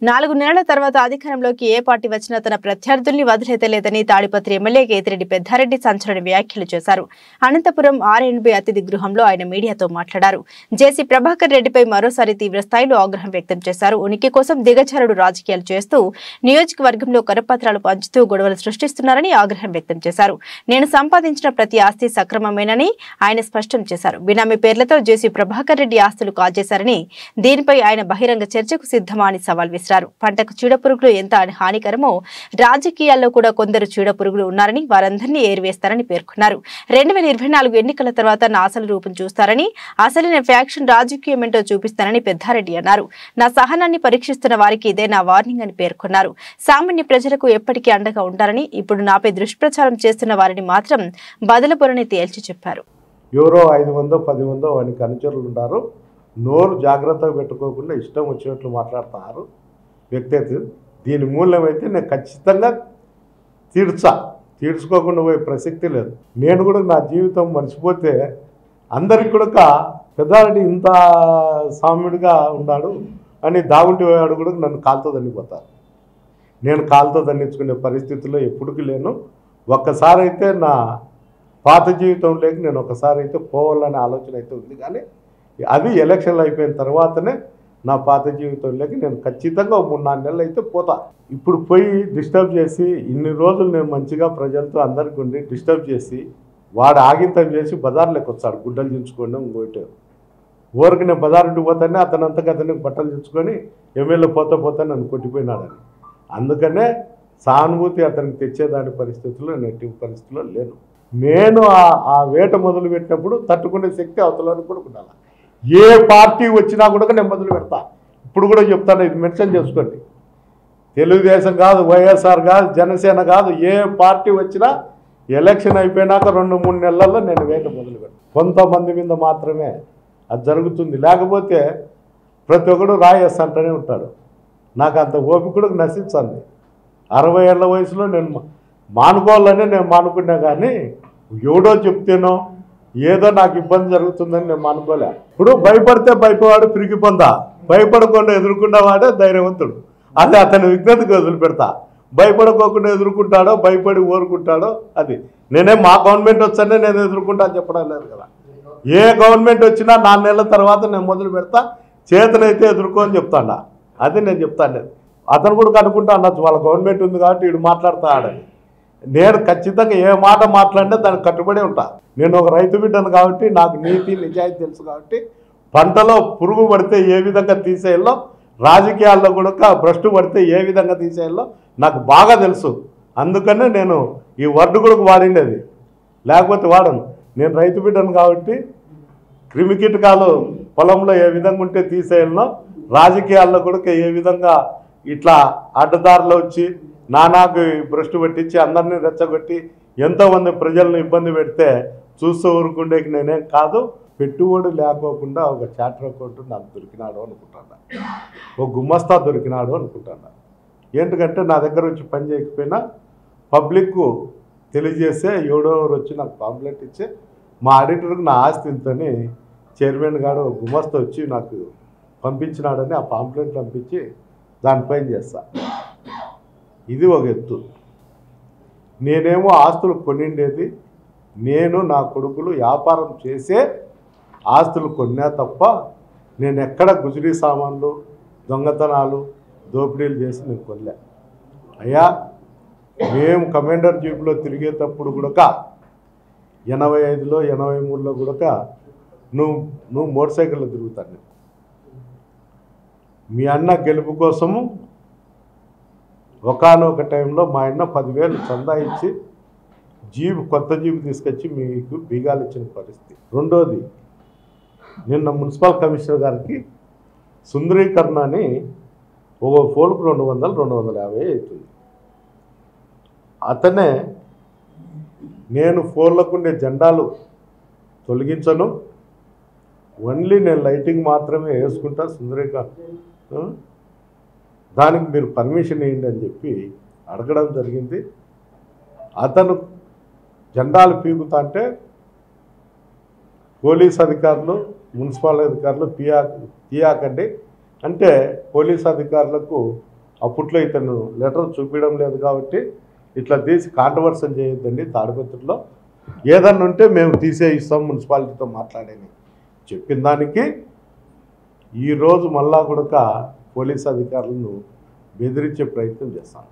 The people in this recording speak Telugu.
4 నెలల తర్వాత అధికారంలోకి ఏ పార్టీ వచ్చినా తన ప్రత్యర్థుల్ని వదిలేదలేదని తాడిపత్రి ఎమ్మెల్యే కేతిరెడ్డి పెద్దారెడ్డి సంచలన వ్యాఖ్యలు చేశారు. అనంతపురం ఆర్ఎన్బి అతిథి గృహంలో ఆయన మీడియాతో మాట్లాడారు. జేసీ ప్రభాకర్ రెడ్డిపై మరోసారి తీవ్ర స్థాయిలో ఆగ్రహం వ్యక్తం చేశారు. ఉనికి కోసం దిగజారుడు రాజకీయాలు చేస్తూ నియోజకవర్గంలో కరపత్రాలు పంచుతూ గొడవలు సృష్టిస్తున్నారని ఆగ్రహం వ్యక్తం చేశారు. నేను సంపాదించిన ప్రతి ఆస్తి సక్రమమేనని ఆయన స్పష్టం చేశారు. బినామీ పేర్లతో జేసీ ప్రభాకర్ రెడ్డి ఆస్తులు కాజేశారని, దీనిపై ఆయన బహిరంగ చర్చకు సిద్ధమా అని సవాల్ విసిరారు. పంటకు చీడపురుగులు ఎంత హానికరమో రాజకీయాల్లో కూడా కొందరు చీడపురుగులు ఉన్నారని, వారందరినీ ఏరివేస్తారని పేర్కొన్నారు. 2024 ఎన్నికల తర్వాత నా అసలు రూపం చూస్తారని, అసలైన ఫ్యాక్షన్ రాజకీయం ఏంటో చూపిస్తానని పెద్దారెడ్డి అన్నారు. నా సహనాన్ని పరీక్షిస్తున్న వారికి ఇదే నా వార్నింగ్ అని పేర్కొన్నారు. సామాన్య ప్రజలకు ఎప్పటికీ అండగా ఉంటారని, ఇప్పుడు నాపై దుష్ప్రచారం చేస్తున్న వారిని మాత్రం బదలపొరని తేల్చి చెప్పారు. ఎవరో 500 10 వానికి అనుచరులు ఉన్నారు. నోరు జాగ్రత్తగా పెట్టుకోకుండా ఇష్టం వచ్చినట్లు మాట్లాడుతున్నారు వ్యక్తి. దీని మూల్యమైతే నేను ఖచ్చితంగా తీర్చుకోకుండా పోయే ప్రసక్తి లేదు. నేను కూడా నా జీవితం మర్చిపోతే అందరికి కూడా పెద్దారెడ్డి ఇంత సామ్యుడిగా ఉన్నాడు అని దాగుంటి వాడు కూడా నన్ను కాలుతో దండిపోతారు. నేను కాలుతో దండించుకునే పరిస్థితుల్లో ఎప్పటికీ లేను. ఒక్కసారి అయితే నా పాత జీవితంలోకి నేను ఒకసారి అయితే పోవాలనే ఆలోచన అయితే ఉంది. కానీ అది ఎలక్షన్లు అయిపోయిన తర్వాతనే నా పాత జీవితంలోకి నేను ఖచ్చితంగా 3-4 నెలలు అయితే పోతా. ఇప్పుడు పోయి డిస్టర్బ్ చేసి ఇన్ని రోజులు నేను మంచిగా ప్రజలతో అందరికీ ఉండి డిస్టర్బ్ చేసి వాడు ఆగింతం చేసి బజార్లోకి వచ్చాడు. గుడ్డలు దించుకోండి ఇంకోటి ఊరికి నేను బజారుకి పోతానే అతనంతకు అతనికి బట్టలు దించుకొని ఎమ్మెల్యే పోతా నన్ను కొట్టిపోయినాడని. అందుకనే సానుభూతి అతనికి తెచ్చేదాని పరిస్థితుల్లో నెట్టి పరిస్థితుల్లో లేను. నేను ఆ వేట మొదలు పెట్టినప్పుడు తట్టుకునే శక్తి అవతలని కూడా ఉండాలి. ఏ పార్టీ వచ్చినా కూడా నేను మొదలు పెడతా. ఇప్పుడు కూడా చెప్తాను, ఇది మెన్షన్ చేసుకోండి. తెలుగుదేశం కాదు, వైఎస్ఆర్ కాదు, జనసేన కాదు, ఏ పార్టీ వచ్చినా ఎలక్షన్ అయిపోయినాక 2-3 నెలల్లో నేను వేట మొదలు పెడతాను. కొంతమంది మీద మాత్రమే అది జరుగుతుంది. లేకపోతే ప్రతి ఒక్కడు రాయేస్తంటూనే ఉంటాడు. నాకు అంత ఓపిక కూడా నశించింది. 60 ఏళ్ల వయసులో నేను మానుకోవాలని నేను మానుకున్నా. కానీ ఎవడో చెప్తేనో ఏదో నాకు ఇబ్బంది జరుగుతుందని నేను మానుకోలే. ఇప్పుడు భయపడితే భయపవాడు పిరికి పొందా, భయపడకుండా ఎదుర్కొన్నవాడే ధైర్యవంతుడు. అదే అతని విజ్ఞతకు వదిలిపెడతా. భయపడుకోకుండా ఎదుర్కొంటాడో భయపడి ఊరుకుంటాడో అది. నేనే మా గవర్నమెంట్ వచ్చానే నేను ఎదుర్కొంటా అని చెప్పడం లేదు కదా. ఏ గవర్నమెంట్ వచ్చినా 4 నెలల తర్వాత నేను మొదలు పెడతా. చేతనైతే ఎదుర్కో అని చెప్తాడా. అది నేను చెప్తాను. అతను కూడా కనుక్కుంటా అన్నచ్చు, వాళ్ళ గవర్నమెంట్ ఉంది కాబట్టి వీడు మాట్లాడతాడని. నేను ఖచ్చితంగా ఏ మాట మాట్లాడినా దానికి కట్టుబడి ఉంటా. నేను ఒక రైతు బిడ్డను కాబట్టి నాకు నీతి నిజాయితీ తెలుసు కాబట్టి పంటలో పురుగు పడితే ఏ విధంగా తీసేయాలో, రాజకీయాల్లో కూడా భ్రష్టు పడితే ఏ విధంగా తీసేయాలో నాకు బాగా తెలుసు. అందుకనే నేను ఈ వర్డ్ కూడా వాడిండేది, లేకపోతే వాడను. నేను రైతు బిడ్డను కాబట్టి క్రిమికీటకాలు పొలంలో ఏ విధంగా ఉంటే తీసేయాలనో, రాజకీయాల్లో కూడా ఏ విధంగా ఇట్లా అడ్డదారిలో వచ్చి నానాకు భ్రష్టు పట్టించి అందరినీ రెచ్చగొట్టి ఎంతోమంది ప్రజలను ఇబ్బంది పెడితే చూస్తూ ఊరుకుండేకి నేనేం కాదు. పెట్టుబడి లేకోకుండా ఒక చార్టర్ అకౌంట్ నాకు దొరికినాడు అనుకుంటాను, ఒక గుమ్మస్తా దొరికినాడు అనుకుంటాను. ఏంటంటే నా దగ్గర వచ్చి పని చేయకపోయినా పబ్లిక్ తెలియజేస్తే ఎవడెవరు వచ్చి నాకు పాంప్లెట్ ఇచ్చి మా ఆడిటర్కి నా ఆస్తి ఇంతని చైర్మన్ గారు గుమస్తా వచ్చి నాకు పంపించినాడని ఆ పాంప్లెట్ పంపించి దానిపైన చేస్తా. ఇది ఒక ఎత్తు. నేనేమో ఆస్తులు కొనిండేది, నేను నా కొడుకులు వ్యాపారం చేసే ఆస్తులు కొన్నా తప్ప నేను ఎక్కడ గుజరీ సామాన్లు దొంగతనాలు దోపిడీలు చేసి నేను కొనలే. అయ్యా మేము కమాండర్ జీప్లో తిరిగేటప్పుడు కూడా 85లో 83లో కూడా నువ్వు మోటార్ సైకిల్లో తిరుగుతాను. మీ అన్న గెలుపు కోసము ఒకానొక టైంలో మా అన్న 10,000 చందా ఇచ్చి కొత్త జీపు తీసుకొచ్చి మీకు బీగాలు ఇచ్చిన పరిస్థితి. రెండోది, నిన్న మున్సిపల్ కమిషనర్ గారికి సుందరీకరణ అని ఒక ఫోన్కు 200-250 అవుతుంది. అతనే నేను ఫోన్లకు ఉండే జెండాలు తొలగించను, ఓన్లీ నేను లైటింగ్ మాత్రమే వేసుకుంటా సుందరీకరణ, దానికి మీరు పర్మిషన్ ఇవ్వండి అని చెప్పి అడగడం జరిగింది. అతను జెండాలు పీకుతా అంటే పోలీస్ అధికారులు మున్సిపల్ అధికారులు తీయాకండి అంటే పోలీస్ అధికారులకు అప్పట్లో ఇతను లెటర్ చూపించడం లేదు కాబట్టి ఇట్లా తీసి కాంట్రవర్సల్ చేయొద్దండి, తాడిపత్రిలో ఏదన్నా ఉంటే మేము తీసే ఇస్తాం మున్సిపాలిటీతో మాట్లాడని చెప్పిన దానికి ఈరోజు మళ్ళా కూడా పోలీస్ అధికారులను బెదిరించే ప్రయత్నం చేస్తాం.